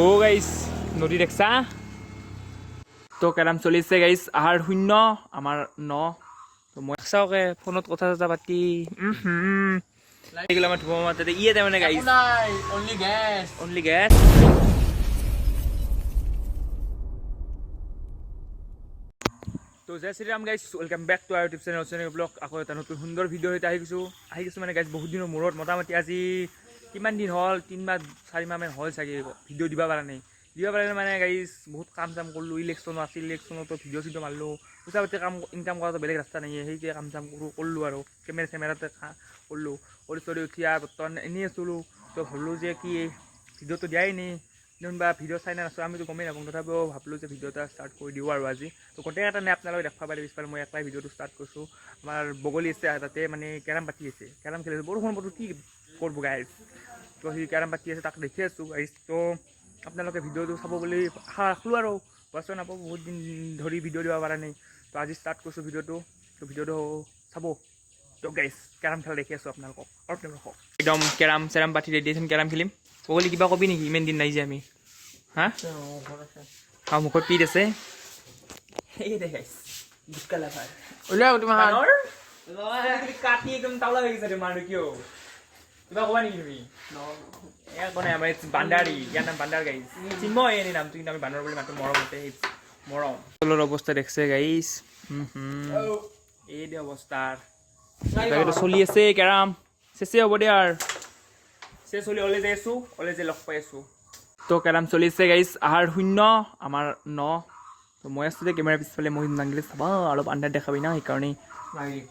ও guys নদী দেখছা তো কেৰাম চলিছে গাইস আহাৰ শূন্য আমাৰ ন তো মই চাওকে ফোনত কথা চথা পাতি এইগুলো আমার ধুমা মাথাতে ইয়ে দেয় মানে গাইস অনলি গ্যাস তো Jai Shriram guys welcome back to our YouTube channel vlog আকৌ এটা নতুন সুন্দৰ ভিডিঅ' সৈতে আহিছোঁ মানে গাইস বহুত দিনৰ মূৰত মোটামুটি আজি কিমান দিন হ'ল 3 মাহ 4 মাহ মান হ'ল চাগে ভিডিঅ' দিব পৰা নাই মানে গাইস বহুত কাম চাম কৰিলোঁ ইলেকশ্যনো আছিল ইলেকশ্যনতো ভিডিঅ' চিডিঅ' মাৰিলোঁ পইচা পাতি কাম ইনকাম কৰাটো বেলেগ ৰাস্তা নাই সেইটোৱে কাম চাম কৰিলোঁ আৰু কেমেৰাতে কৰিলোঁ কৰি উঠি আৰু বৰ্তমান এনেই আছিলোঁ তো ভাবিলোঁ যে কি ভিডিঅ'টো দিয়াই নাই বা ভিডিঅ' চাই নাছো আমিতো গমেই নাপাওঁ তথাপিও ভাবিলোঁ যে ভিডিঅ' এটা ষ্টাৰ্ট কৰি দিওঁ আৰু আজি তো গোটেই এটা নে আপোনালোকে দেখা পালে পিছফালে মই একলাই ভিডিঅ'টো ষ্টাৰ্ট কৰিছোঁ আমাৰ বগলী আছে তাতে মানে কেৰাম পাতি আছে কেৰাম খেলি আছে বৰষুণ বতৰ কি কৰিব গাইজ তো সি কেৰাম পাতি আছে তাক দেখি আছোঁ গাইজ তো আপোনালোকে ভিডিঅ'টো চাব বুলি আশা ৰাখিলোঁ আৰু বস্তু নাপাব বহুত দিন ধৰি ভিডিঅ' দিব পৰা নাই তো আজি ষ্টাৰ্ট কৰিছোঁ ভিডিঅ'টো তো ভিডিঅ'টো চাব তো গাইজ কেৰাম খেলা দেখি আছোঁ আপোনালোকক অলপ টাইম ৰখক একদম কেৰাম পাতি ৰেডি আছোঁ কেৰাম খেলিম বগলী কিবা কবি নেকি ইমান দিন নাই যে আমি হা মুখত পিঠ আছে এই দেখাইছ উলিয়াও তোমাৰ কাটি একদম তাওলা হৈ গৈছে তোমাৰ কিয় কিবা ক'বা নেকি তুমি একো নাই আমাৰ বান্দাৰী ইয়াৰ নাম বান্দাৰ গাইছ চিন্ময় এনে নামটো কিন্তু আমি বান্দৰ বুলি মাতো মৰমতে মৰম তলৰ অৱস্থা দেখছে গাইছ এই দে অৱস্থাৰ চলি আছে কেৰাম চেচে হ'ব দে আৰু চে চলি ওলাই যাই আছোঁ ওলাই যাই লগ পাই আছোঁ তো কেৰাম চলিছে গাইছ আহাৰ শূন্য আমাৰ ন তো মই আছোঁ যে কেমেৰা পিছফালে মই নাগিলে চাবা অলপ আণ্ডাৰ দেখাবি না সেইকাৰণেই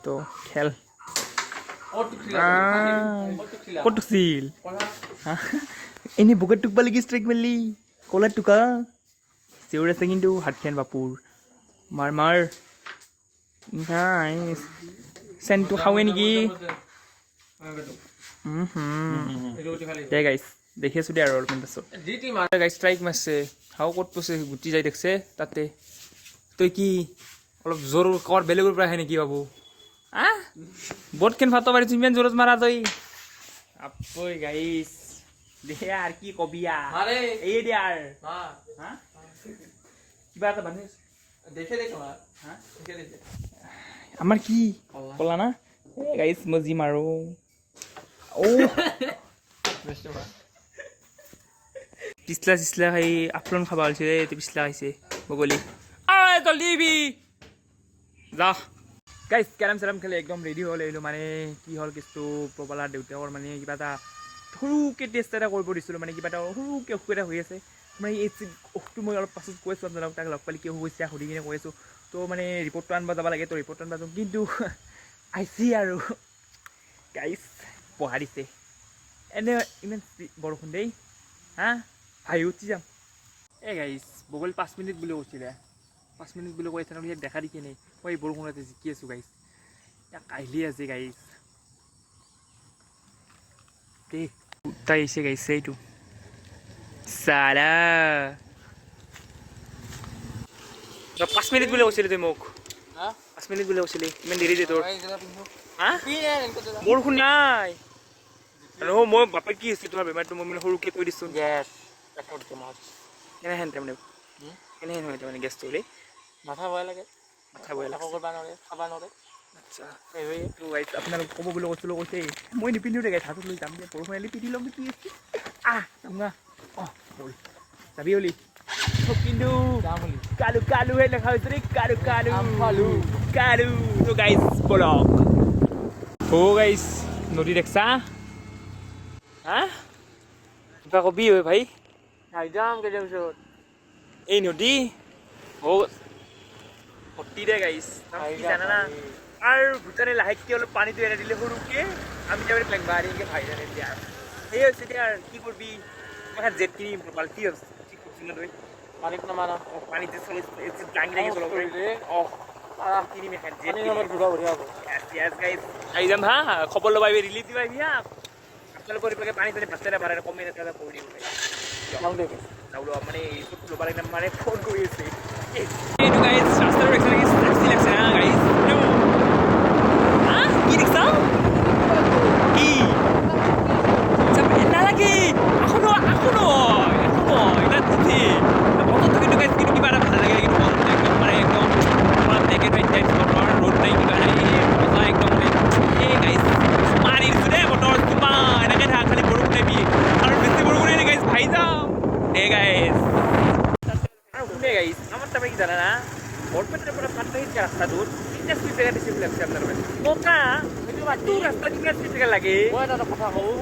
তো খেল ক'ত উঠিছিল এনেই বগা টুকবা লাগি ষ্ট্ৰাইক মাৰিলি ক'লা টুকা চিঞৰ আছে কিন্তু হাতখেন বাপুৰ মাৰ চেণ্টটো খাওঁৱে নেকি দে গাইছ দেখি আছোঁ দে আৰু অলপমান পাছত গাইছ ষ্ট্ৰাইক মাৰছে হাও ক'ত পছে গুটি যাই দেখছে তাতে তই কি অলপ জোৰ কৰ বেলেগৰ পৰা আহে নেকি বাবু বটখেন ফাটো পাৰিছোঁ ইমান জোৰত মাৰা তই আপৈ গাইছ দে আৰু কি কবি এই দে আৰু কিবা এটা বান্ধি আমাৰ কি ক'লা না এই গাইছ মই যি মাৰো পিছলা খাই আফলন খাব হৈছে এইটো পিছলা খাইছে বগলী জলদি যা গাইছ কেৰাম চেৰাম খেলে একদম ৰেডি হ'ল আহিলোঁ মানে কি হ'ল কেছটো প্ৰবালাৰ দেউতাকৰ মানে কিবা এটা সৰুকৈ টেষ্ট এটা কৰিব দিছিলোঁ মানে কিবা এটা সৰুকৈ অসুখ এটা হৈ আছে মানে এই অসুখটো মই অলপ পাছত কৈ আছোঁ আপোনালোকক তাক লগ পালে কি অসুখ হৈছে সুধি কিনে কৈ আছোঁ তো মানে ৰিপৰ্টটো আনিব যাব লাগে তো ৰিপৰ্টটো আনিব যাওঁ কিন্তু আহিছে আৰু গাইছ পঢ়া দিছে এনে ইমান বৰষুণ দেই হা ভাই উঠি যাম এই গাইছ বগলী 5 মিনিট বুলি কৈছিলে 5 মিনিট বুলি কৈ আছে ইয়াক দেখা দেখি নাই মই বৰষুণতে জিকি আছোঁ গাইছ ইয়াক কাহিলি আছে গাইছ দেই উঠাই আহিছে গাইছে এইটো চালা 5 মিনিট বুলি কৈছিলি তই মোক 5 মিনিট বুলি কৈছিলি ইমান দেৰি যে তোৰ হা বৰষুণ নাই মই বাপেক কি হৈছে তোমাৰ বেমাৰটো মই মানে সৰুকৈ কৈ দিছোঁ কেনেহেন তাৰমানে কেনেহেন হয় তাৰমানে গেছটো বুলি মাথা ভয় লাগে খাব নোৱাৰে আচ্ছা এইটো গাইছ আপোনালোক ক'ব বুলি কৈছিলোঁ কৈছে মই নিপিন্ধোঁ দে গাইছ হাতত লৈ যাম দে বৰষুণ আহিলে পিন্ধি ল'ম কি ব'ল যাবি অলি কিন্তু কালুহে লেখা হৈছে দেই কালু তো গাইছ বলক গাইছ নদী দেখছা হা কিবা কবি হয় ভাই যাম কেইদিনমান এই নদী ভৰ্তি দে গাইছ জানা না আৰু ভূটানে লাহেকৈ অলপ পানীটো এৰাই দিলে সৰুকৈ আমি যাবলৈ লাগবা আৰু এনেকৈ ভাই জানে দিয়া সেই হৈছে এতিয়া আৰু কি কৰিবি মই জেট কিনি বাল্টি ঠিক কৰিছোঁ ন তই পানীত নামাৰা পানীতে চলি দাঙি চলাব কিনিম এখন জেট আহি যাম হা খবৰ ল'ব আহিবি ৰিলিফ দিব আহিবি হা আপোনালোকৰ এইবিলাকে পানী চানী ভাস্তাৰে ভাড়া কমে এটা কৰি দিব চাউল মানে ৰিপৰ্টটো ল'ব লাগে মানে ফোন কৰি আছে এইটো গাইজ ৰাস্তাটো লাগছে হা গাইজ কি দেখছা কি নালাগে এখন দে গাইছ আৰু শুনে গাইছ আমাৰ তাৰমানে কি জানা না বৰপেটাৰ পৰা পাটবাৰীত ৰাস্তাটোত তিনিটা স্পীড ব্ৰেকাৰ দিছে বুলি ভাবিছে আপোনালোকে ককা সেইটো ৰাস্তা তিনিটা স্পীড ব্ৰেকাৰ লাগে মই এটা কথা কওঁ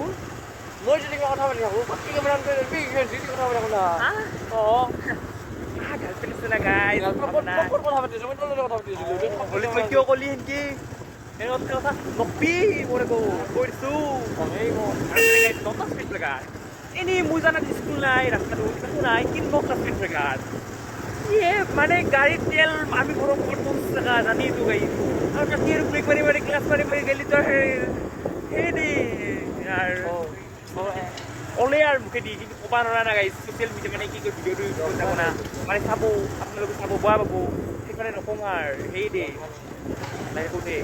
মই যদি কথা পাতি থাকোঁ বাকী কেমেৰান যি কথা পাতি থাকোঁ না অঁ গাৰ্লফ্ৰেণ্ড আছে না গাইছ কথা পাতি আছোঁ মই তোৰ লগত কথা পাতি আছিলোঁ মই কিয় ক'লি সেনকি কথা নকবি মই কৈ দিছোঁ নটা স্পীড ব্ৰেকাৰ এনেই মোৰ জানাত স্কুল নাই ৰাস্তাটো একো নাই কিন্তু নটা স্পীড ব্ৰেকাৰ ইয়ে মানে গাড়ীৰ তেল আমি ঘৰৰ ওপৰত 50 টকা জানিতো গাড়ী আৰু তাকে আৰু ব্ৰেক মাৰি মাৰি ক্লাছ মাৰি মাৰি গেলি তই সেই দেই আৰু ওলে আৰু মুখেদি কিন্তু ক'ব নোৱাৰা না গাইছ ছ'চিয়েল মিডিয়া মানে কি কয় ভিডিঅ'টো যাব না মানে চাব আপোনালোকে চাব বেয়া পাব সেইকাৰণে নকওঁ আৰু সেই দেই একো দেই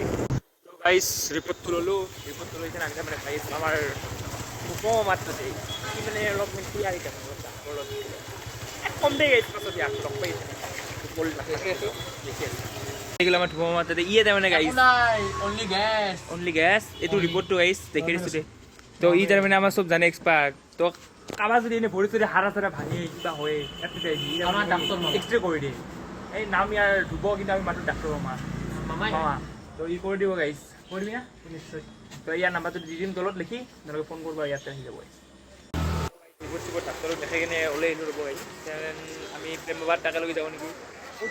গাইছ ৰিপৰ্টটো ল'লোঁ ৰিপৰ্টটো লৈ কিনে মানে গাইছ আমাৰ মাত্ৰ দেই সি মানে অলপ ক্লিয়াৰ অলপ কম দেই গাইছ পাছত ইয়াক লগ পাইছে এইগুলো আমার ধুমা মাত্রাতে ইয়ে দেয় মানে গাইছ অনলি গ্যাস এইটো রিপোর্টটো গাইছ দেখি দিছোঁ দে তো ই তাৰমানে আমাৰ চব জানে এক্সপাৰ্ট তো কাৰোবাৰ যদি এনেই ভৰি চৰি হাৰা চাৰা ভাঙি কিবা হয় এক্সৰে কৰি দিয়ে এই নাম ইয়াৰ ধুব কিন্তু আমি মাত্ৰ ডাক্তৰ মামা তো ই কৰি দিব গাইছ কৰি দিবি না নিশ্চয় তো ইয়াৰ নাম্বাৰটো দি দিম তলত লিখি আপোনালোকে ফোন কৰিব ইয়াতে আহি যাব ৰিপৰ্ট চিপৰ্ট ডাক্তৰক দেখাই কিনে ওলাই আহিলোঁ ৰ'ব গাইছ আমি প্ৰেম বাবাৰ তাকেলৈকে যাওঁ নেকি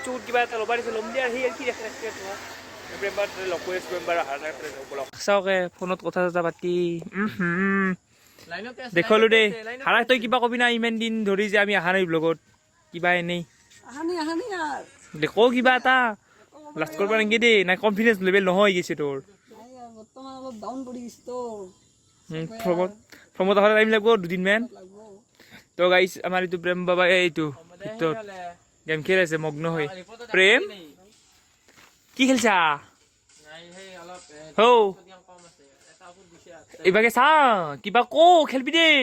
চুট কিবা এটা ল'ব দিছে ল'ম দিয়া সেই কি ৰাখি প্ৰেমবাৰ লগ কৰি আছোঁ প্ৰেমবাৰ চাওকে ফোনত কথা চথা পাতি দেখলো দেই হাৰা তই কিবা কবি না ইমান দিন ধৰি যে আমি অহা নাই ব্লগত কিবা এনেই দেখো কিবা এটা লাষ্ট কৰিব নেকি দেই নাই কনফিডেঞ্চ লেভেল নহয় গৈছে তোৰ ফ্ৰমত অহাৰ টাইম লাগিব দুদিনমান তো গাইছ আমাৰ এইটো প্ৰেম বাবা এইটো ভিতৰত গেম খেলি আছে মগ্ন হৈ প্ৰেম কি খেলছা হৌ এইভাগে চা কিবা কো খেলবি দেই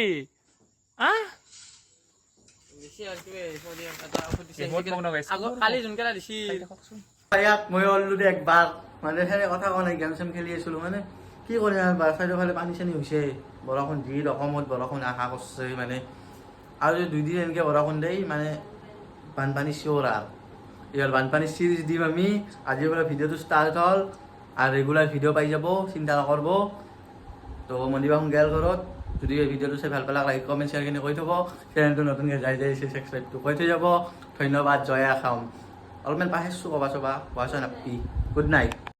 ইয়াক মই অলৰেডি একবাৰ মানে সেনে কথা কোৱা নাই গেম চেম খেলি আছিলোঁ মানে কি কৰিম আৰু চাৰিওফালে পানী চানী হৈছে বৰষুণ যি ৰকমত বৰষুণ আশা কৰিছে মানে আৰু যদি 2 দিন এনেকৈ বৰষুণ দেই মানে বানপানী চিঞৰ আৰু এইবাৰ বানপানী চিৰিজ দিম আমি আজিৰ পৰা ভিডিঅ'টো ষ্টাৰ্ট হ'ল আৰু ৰেগুলাৰ ভিডিঅ' পাই যাব চিন্তা নকৰিব তো মন্দিৰবাখন গেল ঘৰত যদি এই ভিডিঅ'টো চাই ভাল পালে লাইক কমেণ্ট শ্বেয়াৰখিনি কৰি থ'ব চেনেলটো নতুনকৈ যাই ছাবস্ক্ৰাইবটো কৰি থৈ যাব ধন্যবাদ জয় আসাম অলপমান পাহেছোঁ ক'বা চবা ভইচ নাপি গুড নাইট